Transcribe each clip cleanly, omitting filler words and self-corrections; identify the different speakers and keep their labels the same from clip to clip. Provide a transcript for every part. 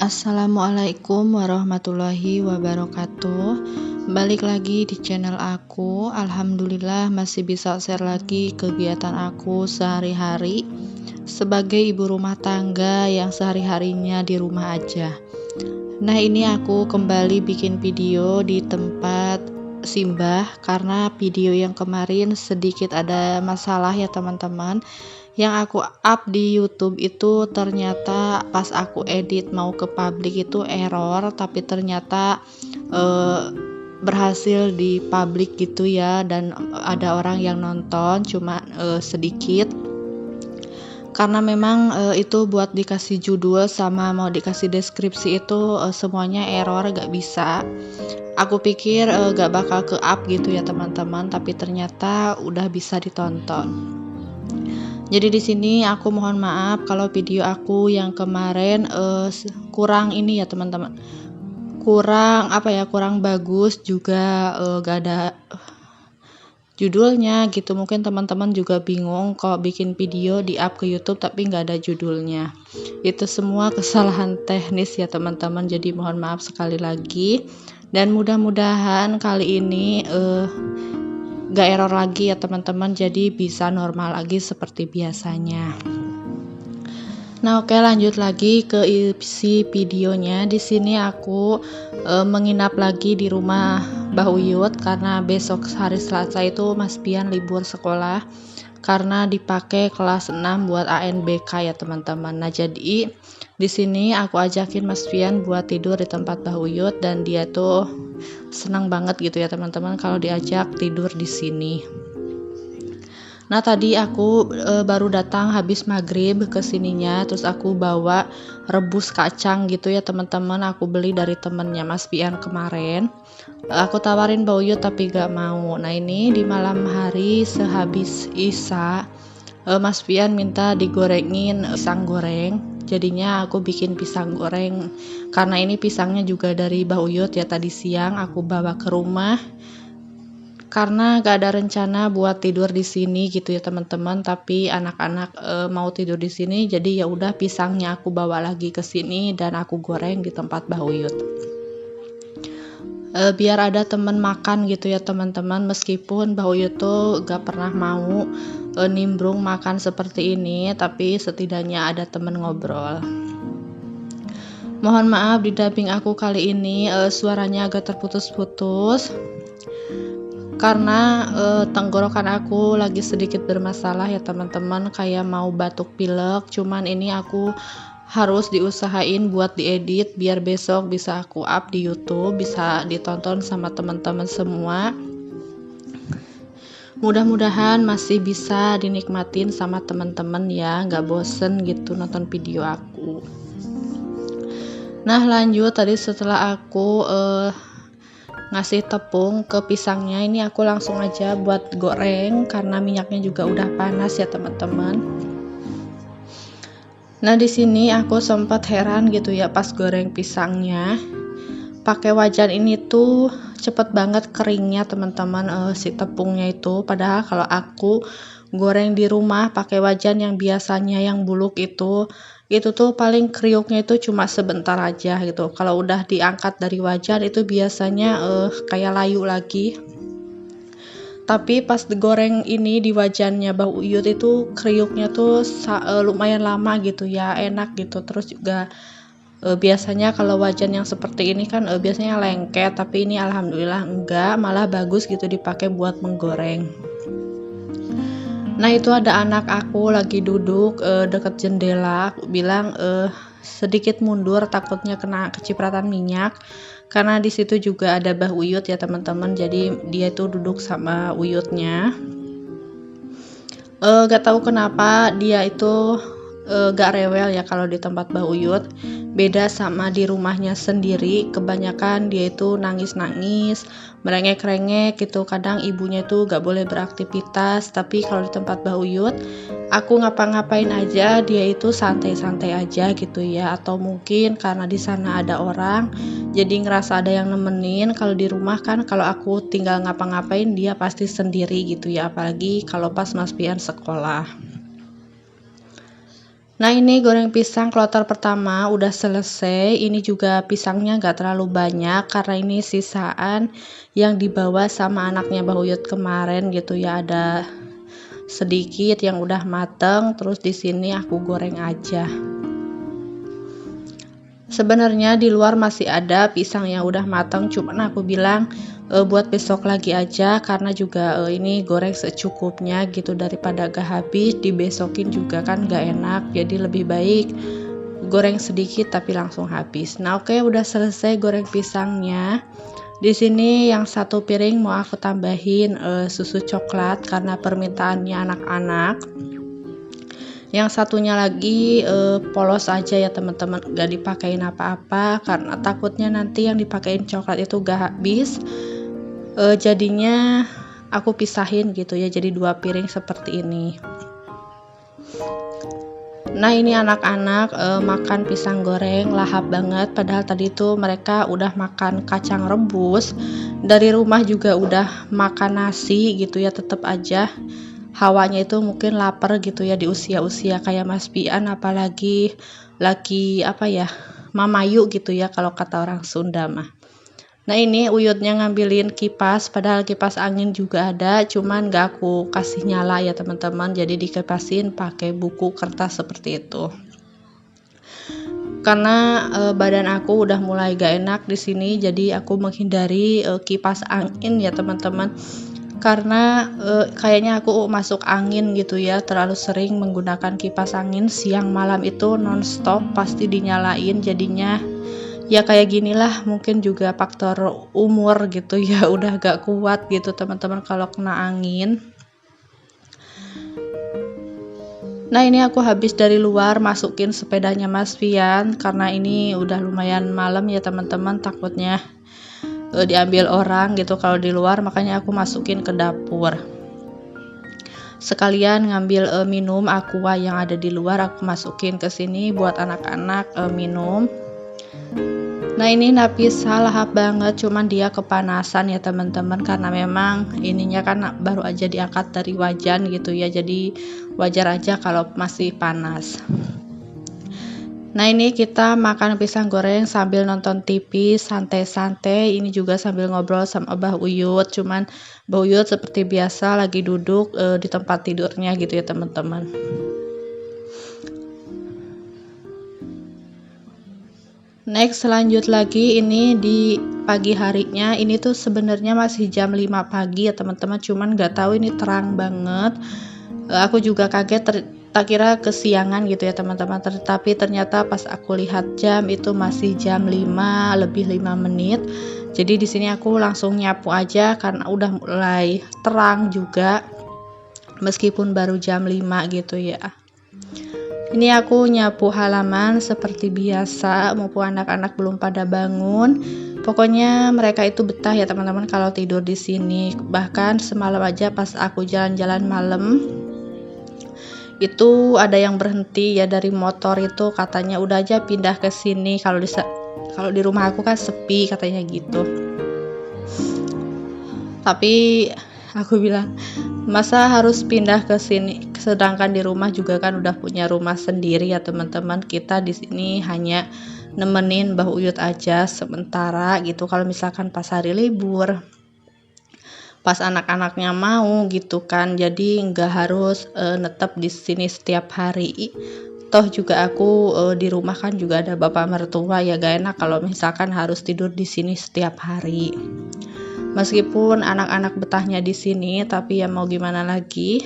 Speaker 1: Assalamualaikum warahmatullahi wabarakatuh. Balik lagi di channel aku. Alhamdulillah masih bisa share lagi kegiatan aku sehari-hari sebagai ibu rumah tangga yang sehari-harinya di rumah aja. Nah, ini aku kembali bikin video di tempat Simbah karena video yang kemarin sedikit ada masalah ya teman-teman. Yang aku up di YouTube itu ternyata pas aku edit mau ke publik itu error, tapi ternyata berhasil di publik gitu ya, dan ada orang yang nonton cuma sedikit. Karena memang itu buat dikasih judul sama mau dikasih deskripsi itu semuanya error, gak bisa. Aku pikir gak bakal ke up gitu ya teman-teman, tapi ternyata udah bisa ditonton. Jadi di sini aku mohon maaf kalau video aku yang kemarin kurang ini ya teman-teman, kurang bagus juga, gak ada judulnya gitu. Mungkin teman-teman juga bingung kalau bikin video di up ke YouTube tapi nggak ada judulnya. Itu semua kesalahan teknis ya teman-teman, jadi mohon maaf sekali lagi, dan mudah-mudahan kali ini gak error lagi ya teman-teman, jadi bisa normal lagi seperti biasanya. Nah, oke, lanjut lagi ke isi videonya. Di sini aku menginap lagi di rumah Mbah Uyut karena besok hari Selasa itu Mas Pian libur sekolah karena dipakai kelas 6 buat ANBK ya teman-teman. Nah, jadi di sini aku ajakin Mas Pian buat tidur di tempat Mbah Uyut, dan dia tuh senang banget gitu ya teman-teman kalau diajak tidur di sini. Nah, tadi aku baru datang habis maghrib ke sininya, terus aku bawa rebus kacang gitu ya teman-teman. Aku beli dari temennya Mas Pian kemarin. Aku tawarin Mbak Uyut tapi gak mau. Nah, ini di malam hari sehabis Isya, Mas Pian minta digorengin pisang goreng. Jadinya aku bikin pisang goreng. Karena ini pisangnya juga dari Mbak Uyut ya, tadi siang aku bawa ke rumah. Karena gak ada rencana buat tidur di sini gitu ya teman-teman, tapi anak-anak mau tidur di sini, jadi ya udah pisangnya aku bawa lagi ke sini dan aku goreng di tempat Mbah Uyut. Biar ada temen makan gitu ya teman-teman, meskipun Mbah Uyut tuh gak pernah mau nimbrung makan seperti ini, tapi setidaknya ada temen ngobrol. Mohon maaf di dubbing aku kali ini suaranya agak terputus-putus karena tenggorokan aku lagi sedikit bermasalah ya teman-teman, kayak mau batuk pilek. Cuman ini aku harus diusahain buat diedit biar besok bisa aku up di YouTube, bisa ditonton sama teman-teman semua. Mudah-mudahan masih bisa dinikmatin sama teman-teman ya, nggak bosen gitu nonton video aku. Nah, lanjut tadi setelah aku ngasih tepung ke pisangnya, ini aku langsung aja buat goreng karena minyaknya juga udah panas ya teman-teman. Nah, di sini aku sempat heran gitu ya pas goreng pisangnya. Pakai wajan ini tuh cepet banget keringnya teman-teman, si tepungnya itu. Padahal kalau aku goreng di rumah pakai wajan yang biasanya yang buluk itu tuh paling kriuknya itu cuma sebentar aja gitu. Kalau udah diangkat dari wajan itu biasanya kayak layu lagi. Tapi pas digoreng ini di wajannya Mbah Uyut itu kriuknya tuh lumayan lama gitu ya, enak gitu. Terus juga biasanya kalau wajan yang seperti ini kan biasanya lengket, tapi ini alhamdulillah enggak, malah bagus gitu dipakai buat menggoreng. Nah, itu ada anak aku lagi duduk deket jendela. Aku bilang sedikit mundur takutnya kena kecipratan minyak, karena di situ juga ada Mbah Uyut ya teman-teman. Jadi dia itu duduk sama Uyutnya. Gak tahu kenapa dia itu gak rewel ya kalau di tempat Mbah Uyut. Beda sama di rumahnya sendiri, kebanyakan dia itu nangis-nangis, merengek-rengek gitu. Kadang ibunya itu gak boleh beraktivitas, tapi kalau di tempat Mbah Uyut, aku ngapa-ngapain aja, dia itu santai-santai aja gitu ya. Atau mungkin karena di sana ada orang, jadi ngerasa ada yang nemenin. Kalau di rumah kan, kalau aku tinggal ngapa-ngapain, dia pasti sendiri gitu ya. Apalagi kalau pas Mas Pian sekolah. Nah, ini goreng pisang kloter pertama udah selesai. Ini juga pisangnya gak terlalu banyak karena ini sisaan yang dibawa sama anaknya Mbah Uyut kemarin gitu ya. Ada sedikit yang udah mateng, terus di sini aku goreng aja. Sebenarnya di luar masih ada pisang yang udah matang, cuman aku bilang buat besok lagi aja karena juga ini goreng secukupnya gitu, daripada gak habis dibesokin juga kan gak enak, jadi lebih baik goreng sedikit tapi langsung habis. Nah, oke, udah selesai goreng pisangnya. Di sini yang satu piring mau aku tambahin susu coklat karena permintaannya anak-anak. Yang satunya lagi polos aja ya teman-teman, gak dipakein apa-apa karena takutnya nanti yang dipakein coklat itu gak habis. Jadinya aku pisahin gitu ya, jadi 2 piring seperti ini. Nah, ini anak-anak makan pisang goreng lahap banget, padahal tadi tuh mereka udah makan kacang rebus, dari rumah juga udah makan nasi gitu ya. Tetap aja hawanya itu mungkin lapar gitu ya di usia-usia kayak Mas Pian, apalagi lagi apa ya, mamayu gitu ya kalau kata orang Sunda mah. Nah, ini Uyutnya ngambilin kipas, padahal kipas angin juga ada, cuman gak aku kasih nyala ya teman-teman, jadi dikipasin pakai buku kertas seperti itu. Karena badan aku udah mulai gak enak di sini, jadi aku menghindari kipas angin ya teman-teman. Karena kayaknya aku masuk angin gitu ya, terlalu sering menggunakan kipas angin, siang malam itu nonstop pasti dinyalain, jadinya ya kayak ginilah. Mungkin juga faktor umur gitu ya, udah gak kuat gitu teman-teman kalau kena angin. Nah, ini aku habis dari luar masukin sepedanya Mas Pian karena ini udah lumayan malam ya teman-teman, takutnya diambil orang gitu kalau di luar, makanya aku masukin ke dapur. Sekalian ngambil minum aqua yang ada di luar, aku masukin ke sini buat anak-anak minum. Nah, ini Nafisa lahap banget, cuman dia kepanasan ya teman-teman, karena memang ininya kan baru aja diangkat dari wajan gitu ya, jadi wajar aja kalau masih panas. Nah, ini kita makan pisang goreng sambil nonton TV santai-santai. Ini juga sambil ngobrol sama Mbah Uyut, cuman Mbah Uyut seperti biasa lagi duduk di tempat tidurnya gitu ya teman-teman. Next, lanjut lagi ini di pagi harinya. Ini tuh sebenarnya masih jam 5 pagi ya teman-teman, cuman nggak tahu ini terang banget. Aku juga kaget, tak kira kesiangan gitu ya teman-teman, tapi ternyata pas aku lihat jam itu masih jam 5 lebih 5 menit. Jadi di sini aku langsung nyapu aja karena udah mulai terang juga, meskipun baru jam 5 gitu ya. Ini aku nyapu halaman seperti biasa, mumpung anak-anak belum pada bangun. Pokoknya mereka itu betah ya teman-teman kalau tidur di sini. Bahkan semalam aja pas aku jalan-jalan malam, itu ada yang berhenti ya dari motor itu, katanya udah aja pindah ke sini, kalau di rumah aku kan sepi katanya gitu. Tapi aku bilang, masa harus pindah ke sini, sedangkan di rumah juga kan udah punya rumah sendiri ya teman-teman. Kita di sini hanya nemenin Mbah Uyut aja sementara gitu, kalau misalkan pas hari libur, pas anak-anaknya mau gitu kan, jadi nggak harus netep di sini setiap hari. Toh juga aku di rumah kan juga ada bapak mertua ya, gak enak kalau misalkan harus tidur di sini setiap hari. Meskipun anak-anak betahnya di sini, tapi ya mau gimana lagi,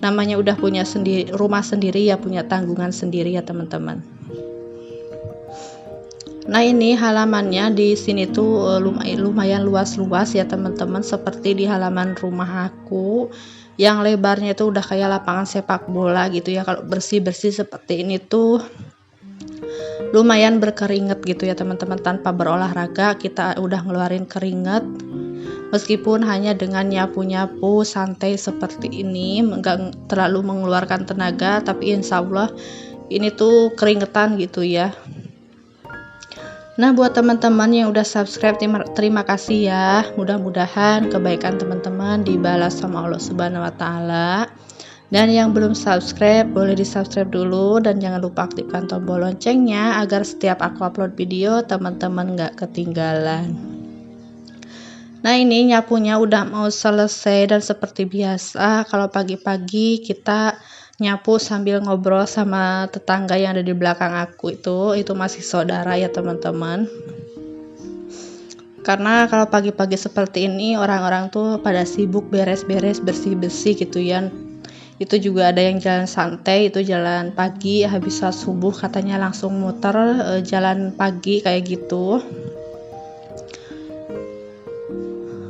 Speaker 1: namanya udah punya rumah sendiri ya, punya tanggungan sendiri ya teman-teman. Nah, ini halamannya di sini tuh lumayan luas-luas ya teman-teman, seperti di halaman rumah aku yang lebarnya itu udah kayak lapangan sepak bola gitu ya. Kalau bersih-bersih seperti ini tuh lumayan berkeringat gitu ya teman-teman. Tanpa berolahraga kita udah ngeluarin keringat, meskipun hanya dengan nyapu-nyapu santai seperti ini, nggak terlalu mengeluarkan tenaga, tapi insya Allah ini tuh keringetan gitu ya. Nah, buat teman-teman yang udah subscribe, terima kasih ya. Mudah-mudahan kebaikan teman-teman dibalas sama Allah Subhanahu wa Ta'ala. Dan yang belum subscribe, boleh di subscribe dulu, dan jangan lupa aktifkan tombol loncengnya agar setiap aku upload video teman-teman gak ketinggalan. Nah, ini nyapunya udah mau selesai, dan seperti biasa kalau pagi-pagi kita nyapu sambil ngobrol sama tetangga yang ada di belakang aku. Itu masih saudara ya teman-teman. Karena kalau pagi-pagi seperti ini orang-orang tuh pada sibuk beres-beres, bersih-bersih gitu ya. Itu juga ada yang jalan santai, itu jalan pagi habis sholat subuh, katanya langsung muter jalan pagi kayak gitu.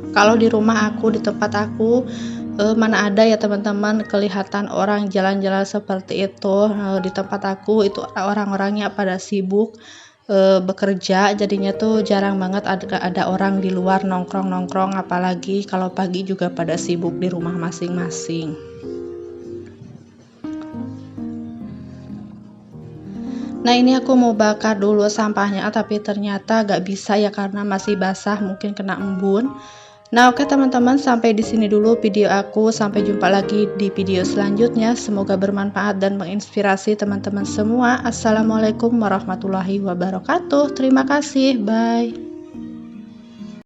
Speaker 1: Kalau di rumah aku, di tempat aku, mana ada ya teman-teman kelihatan orang jalan-jalan seperti itu. Di tempat aku itu orang-orangnya pada sibuk bekerja, jadinya tuh jarang banget ada orang di luar nongkrong-nongkrong, apalagi kalau pagi juga pada sibuk di rumah masing-masing. Nah, ini aku mau bakar dulu sampahnya, tapi ternyata gak bisa ya karena masih basah, mungkin kena embun. Nah, oke teman-teman, sampai di sini dulu video aku. Sampai jumpa lagi di video selanjutnya. Semoga bermanfaat dan menginspirasi teman-teman semua. Assalamualaikum warahmatullahi wabarakatuh. Terima kasih. Bye.